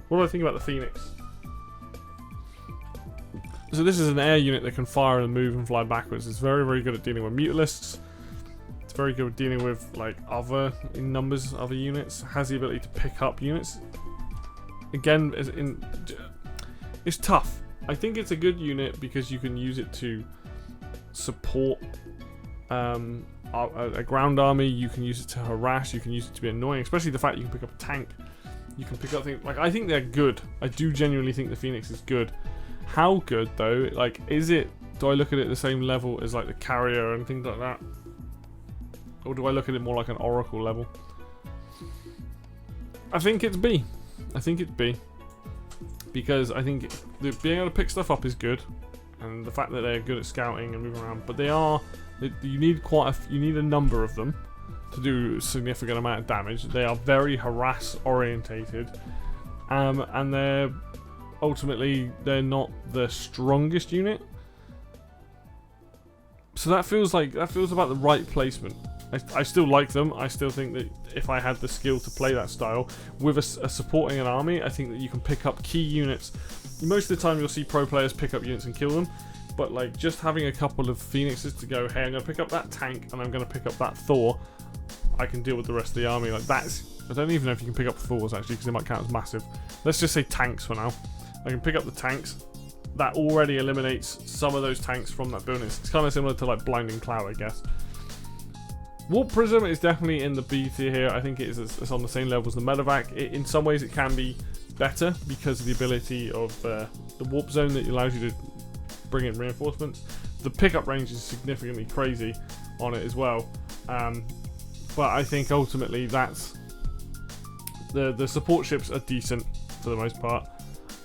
What do I think about the Phoenix? So this is an air unit that can fire and move and fly backwards. It's very, very good at dealing with Mutalisks. It's very good with dealing with like other units. Has the ability to pick up units. Again, it's tough. I think it's a good unit because you can use it to support a ground army. You can use it to harass. You can use it to be annoying, especially the fact you can pick up a tank. You can pick up things like, I think they're good. I do genuinely think the Phoenix is good. How good though? Like, is it? Do I look at it the same level as like the Carrier and things like that, or do I look at it more like an Oracle level? I think it's B. I think it's B because I think being able to pick stuff up is good, and the fact that they're good at scouting and moving around. But you need a number of them to do a significant amount of damage. They are very harass orientated, and they're not the strongest unit. So that feels about the right placement. I still like them. I still think that if I had the skill to play that style with a supporting an army, I think that you can pick up key units. Most of the time you'll see pro players pick up units and kill them, but like just having a couple of Phoenixes to go, hey, I'm going to pick up that tank and I'm going to pick up that Thor, I can deal with the rest of the army. Like that's, I don't even know if you can pick up Thors actually, because they might count as massive. Let's just say tanks for now. I can pick up the tanks. That already eliminates some of those tanks from that building. It's kind of similar to like Blinding Cloud, I guess. Warp Prism is definitely in the B tier here. I think it's on the same level as the Medevac. In some ways it can be better because of the ability of the Warp Zone that allows you to bring in reinforcements. The pickup range is significantly crazy on it as well. But I think ultimately that's the support ships are decent for the most part.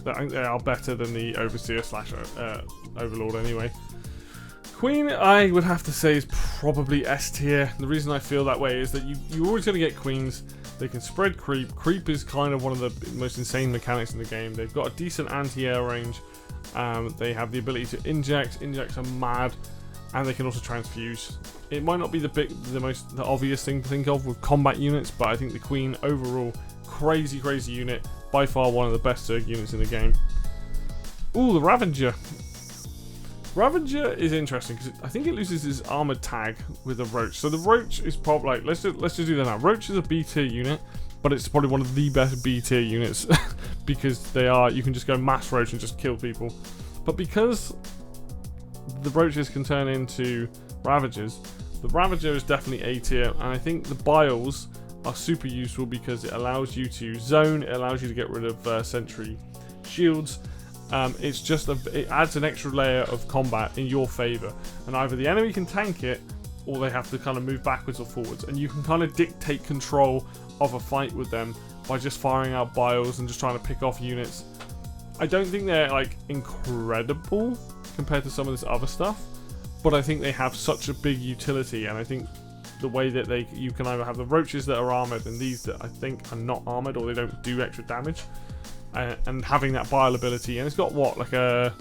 I think they are better than the Overseer / Overlord anyway. Queen, I would have to say, is probably S tier. The reason I feel that way is that you're always going to get queens. They can spread creep. Creep is kind of one of the most insane mechanics in the game. They've got a decent anti-air range. They have the ability to inject. Injects are mad, and they can also transfuse. It might not be the obvious thing to think of with combat units, but I think the Queen overall, crazy unit. By far one of the best Zerg units in the game. Ooh, the Ravager. Ravager is interesting because I think it loses its armored tag with the Roach. So the Roach is probably like, let's just do that now. Roach is a B tier unit, but it's probably one of the best B tier units because you can just go mass Roach and just kill people. But because the Roaches can turn into Ravagers, the Ravager is definitely A tier, and I think the Biles are super useful because it allows you to zone, it allows you to get rid of sentry shields. It adds an extra layer of combat in your favor, and either the enemy can tank it or they have to kind of move backwards or forwards, and you can kind of dictate control of a fight with them by just firing out biles and just trying to pick off units. I don't think they're like incredible compared to some of this other stuff, but I think they have such a big utility, and I think the way that you can either have the Roaches that are armored and these that I think are not armored or they don't do extra damage, and having that bile ability, and it's got what, like I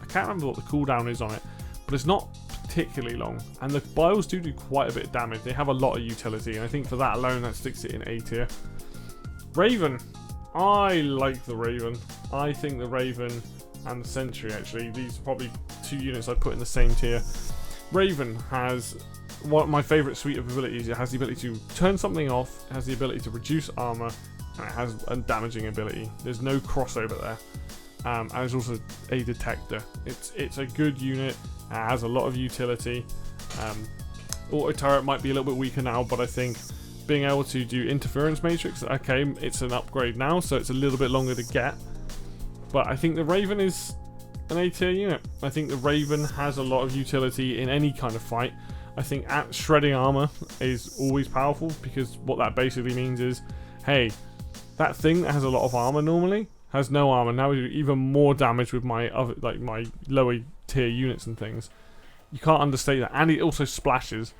can't remember what the cooldown is on it, but it's not particularly long, and the biles do quite a bit of damage. They have a lot of utility, and I think for that alone that sticks it in A tier. Raven, I like the Raven. I think the Raven and the Sentry, actually, these are probably two units I'd put in the same tier. Raven has one of my favourite suite of abilities. It has the ability to turn something off, it has the ability to reduce armour, and it has a damaging ability. There's no crossover there. And it's also a detector. It's a good unit, it has a lot of utility. Auto turret might be a little bit weaker now, but I think being able to do interference matrix, okay, it's an upgrade now, so it's a little bit longer to get. But I think the Raven is an A tier unit. I think the Raven has a lot of utility in any kind of fight. I think shredding armor is always powerful, because what that basically means is, hey, that thing that has a lot of armor normally has no armor. Now we do even more damage with my other, like my lower tier units and things. You can't understate that, and it also splashes.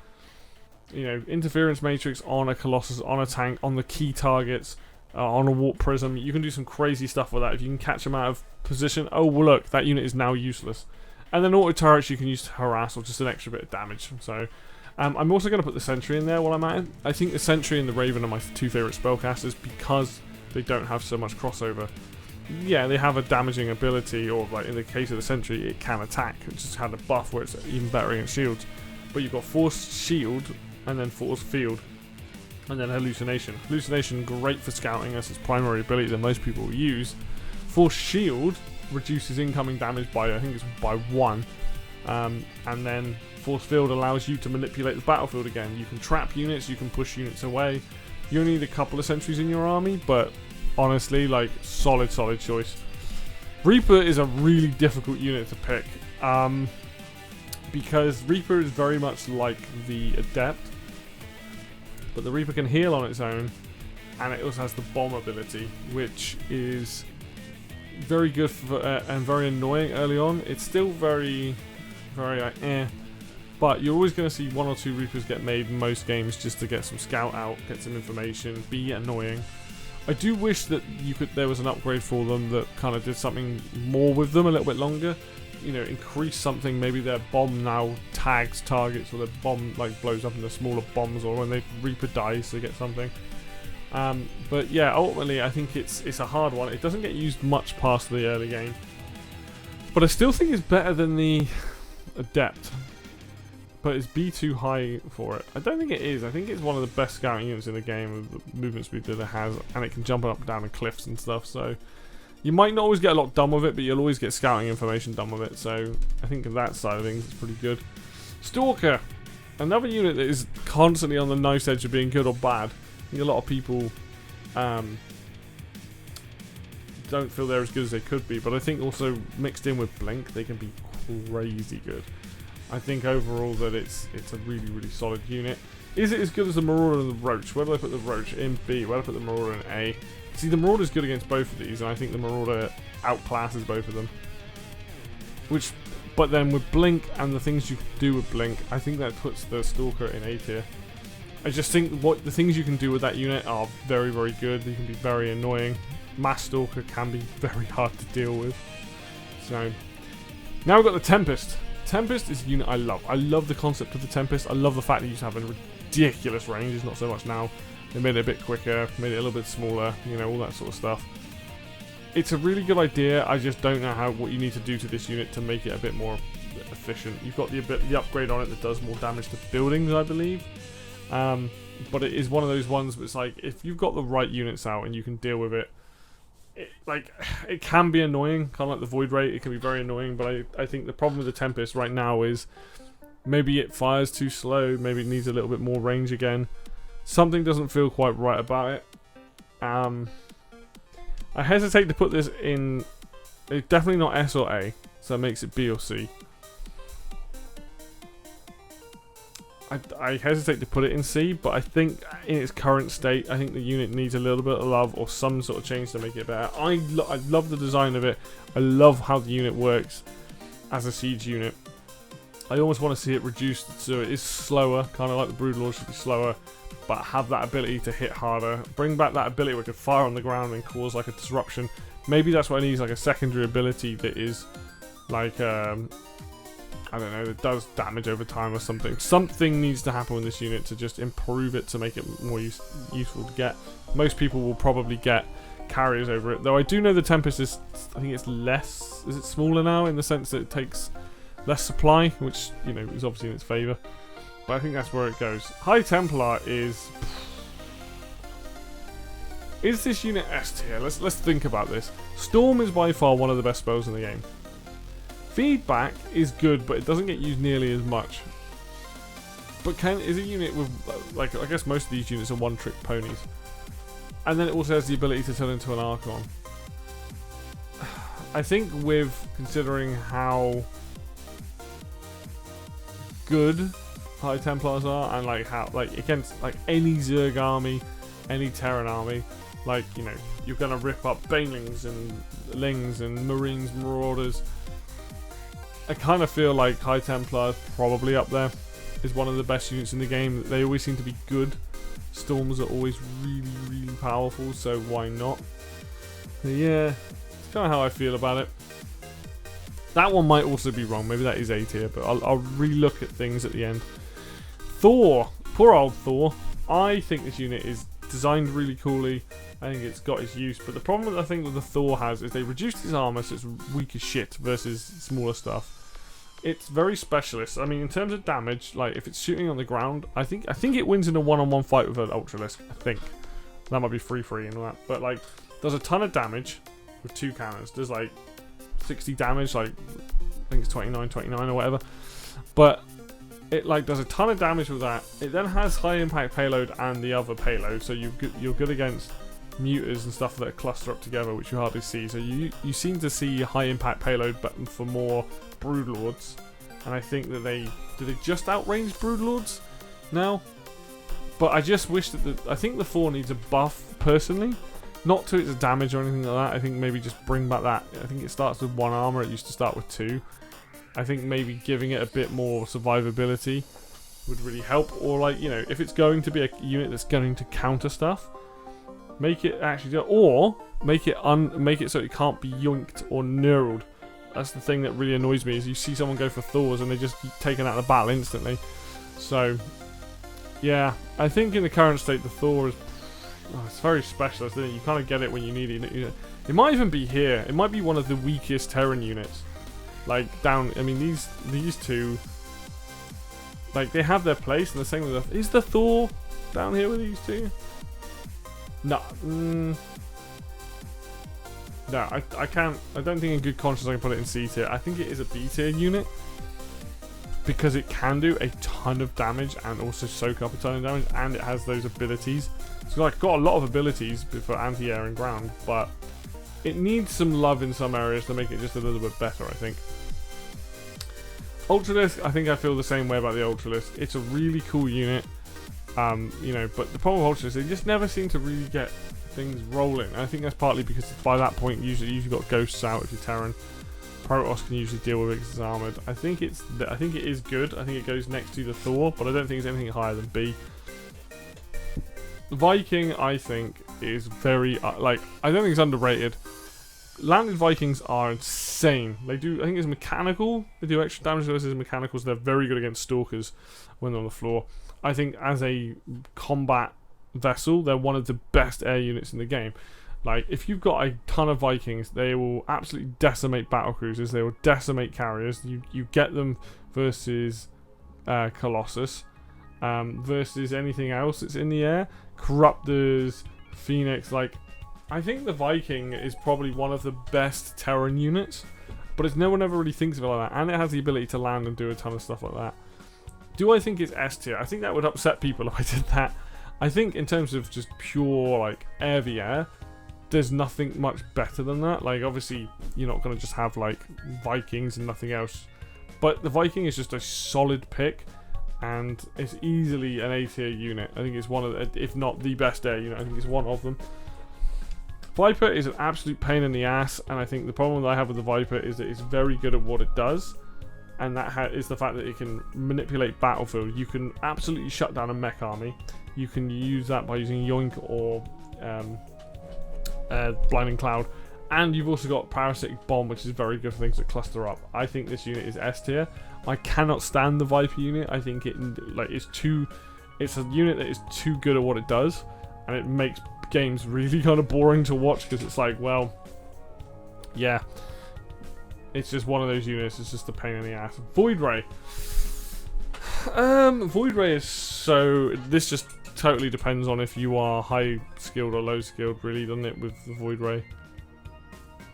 You know, interference matrix on a Colossus, on a tank, on the key targets, on a warp prism. You can do some crazy stuff with that if you can catch them out of position. Oh, well, look, that unit is now useless. And then auto turrets you can use to harass, or just an extra bit of damage. So I'm also going to put the Sentry in there while I'm at it. I think the Sentry and the Raven are my two favourite spellcasters because they don't have so much crossover. Yeah, they have a damaging ability, or like in the case of the Sentry, it can attack. It just had a buff where it's even better against shields. But you've got Force Shield and then Force Field, and then Hallucination. Hallucination, great for scouting, as its primary ability that most people will use. Force Shield reduces incoming damage by, I think it's by 1. And then Force Field allows you to manipulate the battlefield again. You can trap units, you can push units away. You only need a couple of sentries in your army, but honestly, like, solid choice. Reaper is a really difficult unit to pick, because Reaper is very much like the Adept, but the Reaper can heal on its own, and it also has the bomb ability, which is very good for, and very annoying early on. It's still very like, but you're always going to see 1 or 2 Reapers get made in most games just to get some scout out, get some information, be annoying. I do wish that there was an upgrade for them that kind of did something more with them a little bit longer. You know, increase something, maybe their bomb now tags targets, or their bomb like blows up into smaller bombs, or when they Reaper dies they get something. But yeah, ultimately I think it's a hard one. It doesn't get used much past the early game, but I still think it's better than the Adept. But is B too high for it? I don't think it is. I think it's one of the best scouting units in the game with the movement speed that it has, and it can jump up and down the cliffs and stuff, so you might not always get a lot done with it, but you'll always get scouting information done with it, so I think of that side of things it's pretty good. Stalker, another unit that is constantly on the nice edge of being good or bad. I think a lot of people don't feel they're as good as they could be, but I think also mixed in with Blink they can be crazy good. I think overall that it's a really solid unit. Is it as good as the Marauder and the Roach? Where do I put the Roach? In B. Where do I put the Marauder in A? See, the Marauder is good against both of these, and I think the Marauder outclasses both of them. But then with Blink and the things you can do with Blink, I think that puts the Stalker in A tier. I just think the things you can do with that unit are very good. They can be very annoying. Mass Stalker can be very hard to deal with. So now we've got the Tempest. Tempest is a unit I love. I love the concept of the Tempest. I love the fact that you used to have a ridiculous range. It's not so much now. They made it a bit quicker, made it a little bit smaller, you know, all that sort of stuff. It's a really good idea. I just don't know what you need to do to this unit to make it a bit more efficient. You've got the upgrade on it that does more damage to buildings, I believe. But it is one of those ones where it's like, if you've got the right units out and you can deal with it, it can be annoying, kind of like the Void Ray. It can be very annoying, but I think the problem with the Tempest right now is maybe it fires too slow, maybe it needs a little bit more range again. Something doesn't feel quite right about it. I hesitate to put this in. It's definitely not S or A, so it makes it B or C. I hesitate to put it in C, but I think in its current state, I think the unit needs a little bit of love or some sort of change to make it better. I love the design of it. I love how the unit works as a siege unit. I almost want to see it reduced so it is slower, kind of like the Broodlord should be slower, but have that ability to hit harder. Bring back that ability where it could fire on the ground and cause like a disruption. Maybe that's what it needs, like a secondary ability that is like I don't know, that does damage over time or something. Something needs to happen with this unit to just improve it to make it more useful to get. Most people will probably get carriers over it, though I do know the Tempest is, I think it's less, is it smaller now in the sense that it takes less supply, which, you know, is obviously in its favour. But I think that's where it goes. High Templar is this unit S tier? Let's think about this. Storm is by far one of the best spells in the game. Feedback is good, but it doesn't get used nearly as much. But is a unit with, like, I guess most of these units are one-trick ponies. And then it also has the ability to turn into an Archon. I think with considering how good High Templars are, and like how, like, against like any Zerg army, any Terran army, like, you know, you're gonna rip up Banelings and Lings and Marines, Marauders. I kind of feel like High Templar is probably up there. Is one of the best units in the game. They always seem to be good. Storms are always really powerful, so why not? But yeah, it's kind of how I feel about it. That one might also be wrong. Maybe that is A tier, but I'll re-look at things at the end. Thor. Poor old Thor. I think this unit is designed really coolly. I think it's got its use, but the problem I think with the Thor has is they reduced his armor so it's weak as shit versus smaller stuff. it's very specialist. I mean, in terms of damage, like if it's shooting on the ground, I think it wins in a one-on-one fight with an Ultralisk. I think that might be free and all that, but like does a ton of damage with 2 cannons. Does like 60 damage, like I think it's 29 or whatever. But it like does a ton of damage with that. It then has high impact payload and the other payload, so you're good against mutas and stuff that cluster up together, which you hardly see. So you seem to see high impact payload, but for more Broodlords. And I think that they just outrange Broodlords now. But I just wish that I think the Thor needs a buff personally, not to its damage or anything like that. I think maybe just bring back that. I think it starts with 1 armor. It used to start with 2. I think maybe giving it a bit more survivability would really help. Or like, you know, if it's going to be a unit that's going to counter stuff, make it actually do it, or make it so it can't be yoinked or knurled. That's the thing that really annoys me, is you see someone go for Thors and they just get taken out of the battle instantly. So yeah, I think in the current state the Thor is it's very specialist, isn't it? You kind of get it when you need it. It might even be here. It might be one of the weakest Terran units. Like down, I mean these two, like they have their place, and the same with is the Thor down here with these two? No, no, I can't. I don't think in good conscience I can put it in C tier. I think it is a B tier unit because it can do a ton of damage and also soak up a ton of damage, and it has those abilities. It's like got a lot of abilities for anti-air and ground, but it needs some love in some areas to make it just a little bit better, I think. Ultralisk, I think I feel the same way about the Ultralisk. It's a really cool unit. You know, but the problem with Ultralisk, they just never seem to really get things rolling. And I think that's partly because by that point usually you've got ghosts out if you're Terran. Protoss can usually deal with it because it's armored. I think it is good. I think it goes next to the Thor, but I don't think it's anything higher than B. The Viking, I think, is very I don't think it's underrated. Landed Vikings are insane. They do, I think it's mechanical. They do extra damage versus mechanicals. They're very good against Stalkers when they're on the floor. I think as a combat vessel, they're one of the best air units in the game. Like, if you've got a ton of Vikings, they will absolutely decimate battlecruisers. They will decimate carriers. You get them versus Colossus, versus anything else that's in the air. Corruptors, Phoenix. Like, I think the Viking is probably one of the best Terran units, but no one ever really thinks of it like that. And it has the ability to land and do a ton of stuff like that. Do I think it's S tier? I think that would upset people if I did that. I think in terms of just pure, like, air v air, there's nothing much better than that. Like, obviously, you're not going to just have, like, Vikings and nothing else. But the Viking is just a solid pick, and it's easily an A tier unit. I think it's one of the, if not the best air unit, I think it's one of them. Viper is an absolute pain in the ass, and I think the problem that I have with the Viper is that it's very good at what it does. And that is the fact that it can manipulate battlefield. You can absolutely shut down a mech army. You can use that by using Yoink or Blinding Cloud. And you've also got Parasitic Bomb, which is very good for things that cluster up. I think this unit is S tier. I cannot stand the Viper unit. I think it's a unit that is too good at what it does, and it makes games really kind of boring to watch because it's like, well, yeah. It's just one of those units. It's just a pain in the ass. Void Ray. Void Ray is so... This just totally depends on if you are high skilled or low skilled, really, doesn't it, with the Void Ray?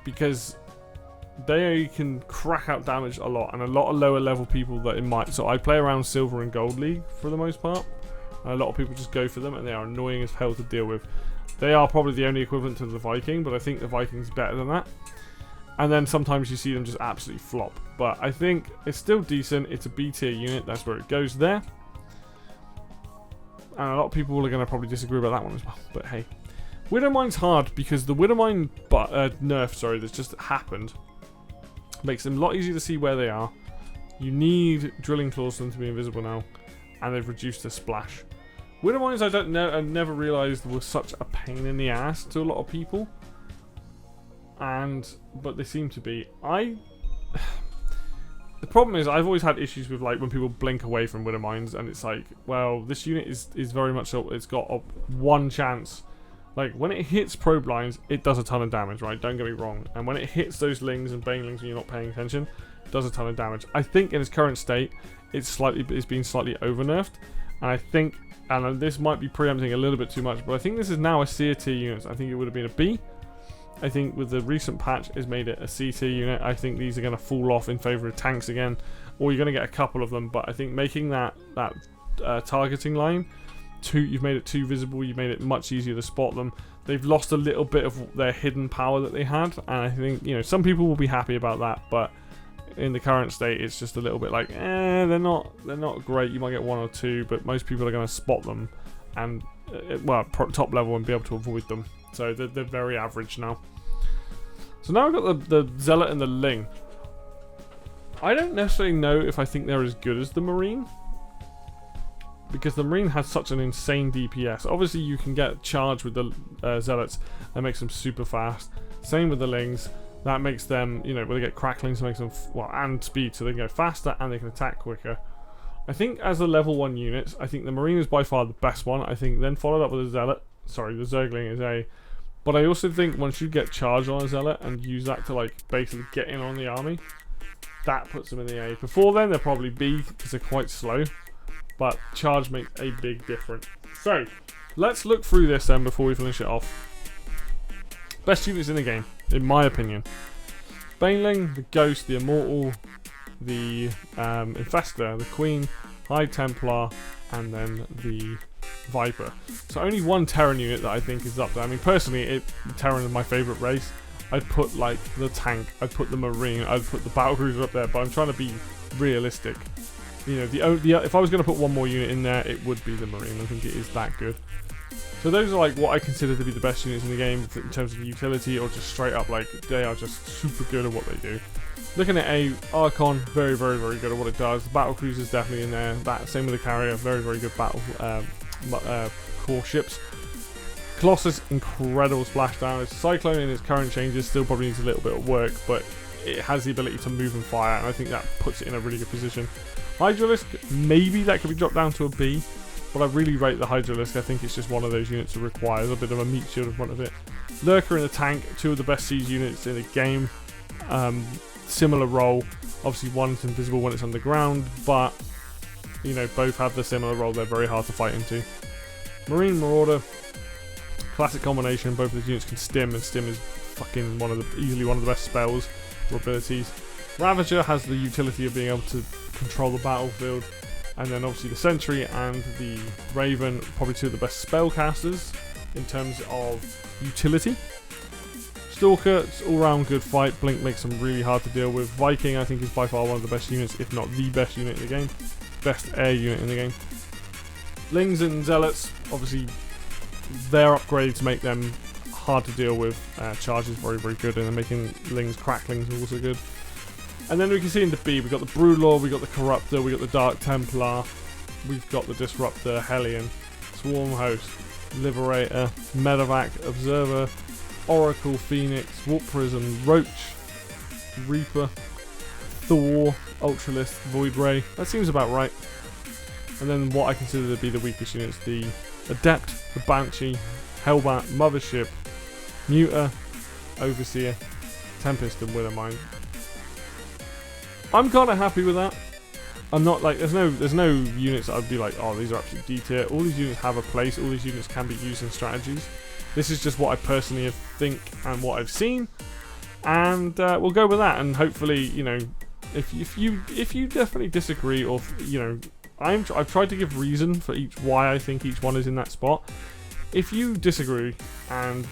Because they can crack out damage a lot, and a lot of lower level people that it might... So I play around Silver and Gold League for the most part. And a lot of people just go for them, and they are annoying as hell to deal with. They are probably the only equivalent to the Viking, but I think the Viking's better than that. And then sometimes you see them just absolutely flop. But I think it's still decent. It's a B tier unit. That's where it goes there. And a lot of people are going to probably disagree about that one as well. But hey. Widowmine's hard because the Widowmine nerf, that's just happened, makes them a lot easier to see where they are. You need Drilling Claws for them to be invisible now. And they've reduced the splash. Widowmines, I don't know, I never realised were such a pain in the ass to a lot of people. But they seem to be. The problem is I've always had issues with, like, when people blink away from Widowmines, and it's like, well, this unit is very much so, it's got one chance. Like, when it hits probe lines, it does a ton of damage, right? Don't get me wrong. And when it hits those lings and banelings when you're not paying attention, does a ton of damage. I think in its current state, it's been slightly over nerfed, and I think, and this might be preempting a little bit too much, but I think this is now a C tier unit. I think it would have been a B. I think with the recent patch, it's made it a C tier unit. I think these are going to fall off in favor of tanks again, or you're going to get a couple of them. But I think making that targeting line, you've made it too visible. You've made it much easier to spot them. They've lost a little bit of their hidden power that they had, and I think, you know, some people will be happy about that, but in the current state, it's just a little bit like, they're not great. You might get 1 or 2, but most people are going to spot them, and well, top level, and be able to avoid them. So they're very average now. So now I've got the Zealot and the Ling. I don't necessarily know if I think they're as good as the Marine, because the Marine has such an insane DPS. Obviously, you can get charged with the Zealots. That makes them super fast. Same with the Lings. That makes them, you know, when they get cracklings, it makes them, well, and speed, so they can go faster and they can attack quicker. I think as the level 1 units, I think the Marine is by far the best one. I think then followed up with the Zealot. Sorry, the Zergling is A. But I also think once you get charged on a Zealot and use that to, like, basically get in on the army, that puts them in the A. Before then, they're probably B, because they're quite slow. But charge makes a big difference. So, let's look through this then before we finish it off. Best units in the game, in my opinion. Baneling, the Ghost, the Immortal, the Infestor, the Queen, High Templar, and then the Viper. So only one Terran unit that I think is up there. I mean, personally, Terran is my favourite race. I'd put, like, the tank, I'd put the Marine, I'd put the Battlecruiser up there, but I'm trying to be realistic. You know, if I was going to put one more unit in there, it would be the Marine. I think it is that good. So those are like what I consider to be the best units in the game in terms of utility, or just straight up like they are just super good at what they do. Looking at Archon, very, very, very good at what it does. The Battlecruiser is definitely in there. Same with the Carrier, very, very good battle core ships. Colossus, incredible splashdown. Cyclone in its current changes still probably needs a little bit of work, but it has the ability to move and fire, and I think that puts it in a really good position. Hydralisk, maybe that could be dropped down to a B, but I really rate the Hydralisk. I think it's just one of those units that requires a bit of a meat shield in front of it. Lurker and the Tank, two of the best siege units in the game. Similar role. Obviously one's invisible when it's underground, but you know, both have the similar role. They're very hard to fight into. Marine Marauder, classic combination. Both of these units can stim, and stim is fucking easily one of the best spells or abilities. Ravager has the utility of being able to control the battlefield, and then obviously the Sentry and the Raven, probably two of the best spellcasters in terms of utility. Stalker, it's all-round good fight. Blink makes them really hard to deal with. Viking, I think, is by far one of the best units, if not the best unit in the game. Best air unit in the game. Lings and Zealots, obviously, their upgrades make them hard to deal with. Charge is very, very good, and then making Lings cracklings is also good. And then we can see in the B, we've got the Broodlord, we've got the Corruptor, we've got the Dark Templar, we've got the Disruptor, Hellion, Swarm Host, Liberator, Medevac, Observer, Oracle, Phoenix, Warp Prism, Roach, Reaper, Thor, Ultralist, Void Ray. That seems about right. And then what I consider to be the weakest units, the Adept, the Banshee, Hellbat, Mothership, Muta, Overseer, Tempest, and Withermind. I'm kind of happy with that. I'm not like, there's no units that I'd be like, oh, these are absolutely D tier. All these units have a place. All these units can be used in strategies. This is just what I personally think and what I've seen, and we'll go with that. And hopefully, you know, if you definitely disagree, or you know, I've tried to give reason for why I think each one is in that spot. If you disagree, and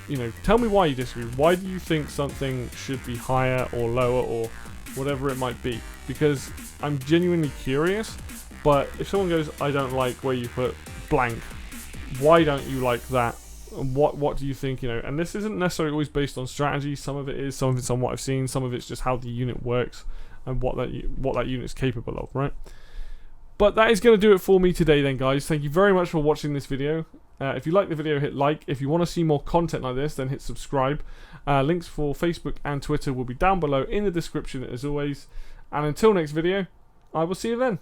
you know, tell me why you disagree. Why do you think something should be higher or lower or whatever it might be? Because I'm genuinely curious. But if someone goes, I don't like where you put blank, why don't you like that? What do you think, you know? And this isn't necessarily always based on strategy. Some of it is, some of it's on what I've seen, some of it's just how the unit works and what that unit is capable of, right? But that is going to do it for me today then, guys. Thank you very much for watching this video. If you like the video, hit like. If you want to see more content like this, then hit subscribe. Links for Facebook and Twitter will be down below in the description as always. And until next video, I will see you then.